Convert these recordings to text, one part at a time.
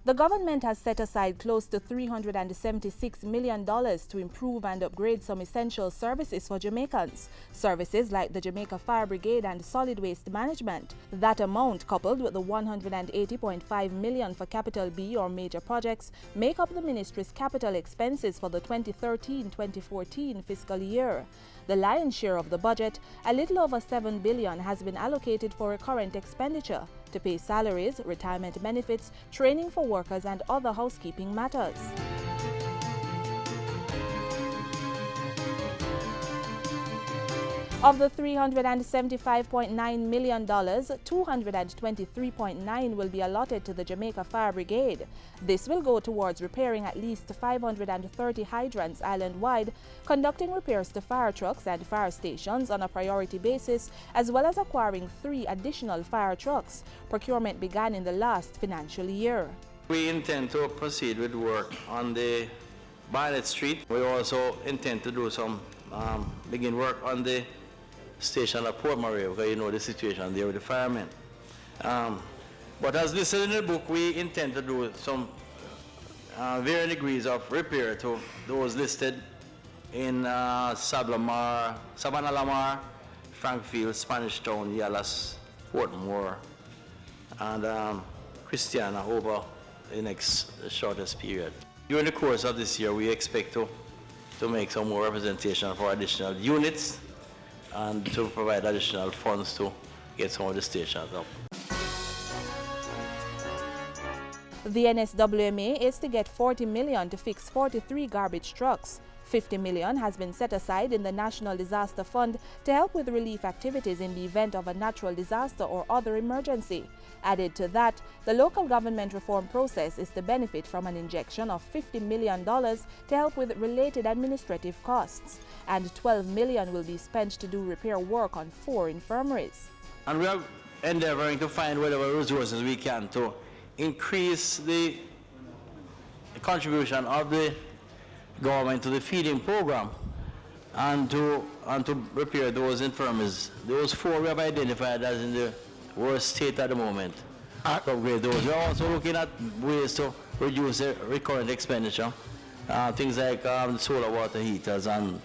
The government has set aside close to $376 million to improve and upgrade some essential services for Jamaicans. Services like the Jamaica Fire Brigade and solid waste management. That amount, coupled with the $180.5 million for Capital B or major projects, make up the ministry's capital expenses for the 2013-2014 fiscal year. The lion's share of the budget, a little over $7 billion, has been allocated for recurrent expenditure to pay salaries, retirement benefits, training for workers, and other housekeeping matters. Of the $375.9 million, $223.9 will be allotted to the Jamaica Fire Brigade. This will go towards repairing at least 530 hydrants island-wide, conducting repairs to fire trucks and fire stations on a priority basis, as well as acquiring 3 additional fire trucks. Procurement began in the last financial year. We intend to proceed with work on the Barnett Street. We also intend to do some begin work on the station at Port Maria, because you know the situation there with the firemen. But as listed in the book, we intend to do some varying degrees of repair to those listed in Savannah Lamar, Frankfield, Spanish Town, Yallas, Portmore, and Christiana over the next shortest period. During the course of this year, we expect to make some more representation for additional units and to provide additional funds to get some of the stations up. The NSWMA is to get $40 million to fix 43 garbage trucks. $50 million has been set aside in the National Disaster Fund to help with relief activities in the event of a natural disaster or other emergency. Added to that, the local government reform process is to benefit from an injection of $50 million to help with related administrative costs, and $12 million will be spent to do repair work on 4 infirmaries. And we are endeavoring to find whatever resources we can to increase the contribution of the government to the feeding program and to repair those infirmaries. Those 4 we have identified as in the worst state at the moment. Upgrade those. We are also looking at ways to reduce the recurrent expenditure, things like solar water heaters and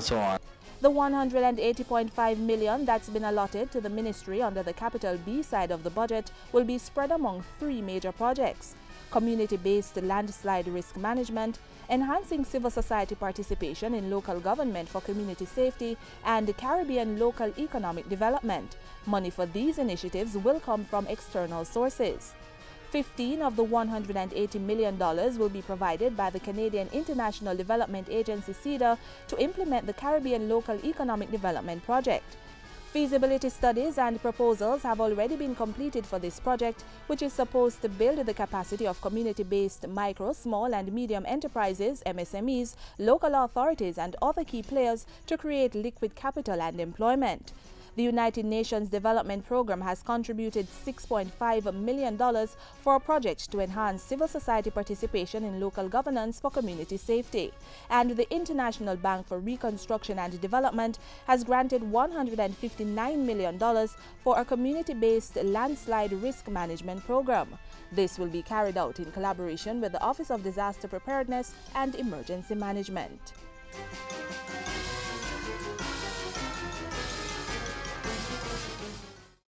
so on. The $180.5 million that's been allotted to the ministry under the Capital B side of the budget will be spread among 3 major projects: community-based landslide risk management, enhancing civil society participation in local government for community safety, and Caribbean local economic development. Money for these initiatives will come from external sources. $15 of the $180 million will be provided by the Canadian International Development Agency (CIDA) to implement the Caribbean Local Economic Development Project. Feasibility studies and proposals have already been completed for this project, which is supposed to build the capacity of community-based micro, small and medium enterprises, MSMEs, local authorities and other key players to create liquid capital and employment. The United Nations Development Programme has contributed $6.5 million for a project to enhance civil society participation in local governance for community safety. And the International Bank for Reconstruction and Development has granted $159 million for a community-based landslide risk management program. This will be carried out in collaboration with the Office of Disaster Preparedness and Emergency Management.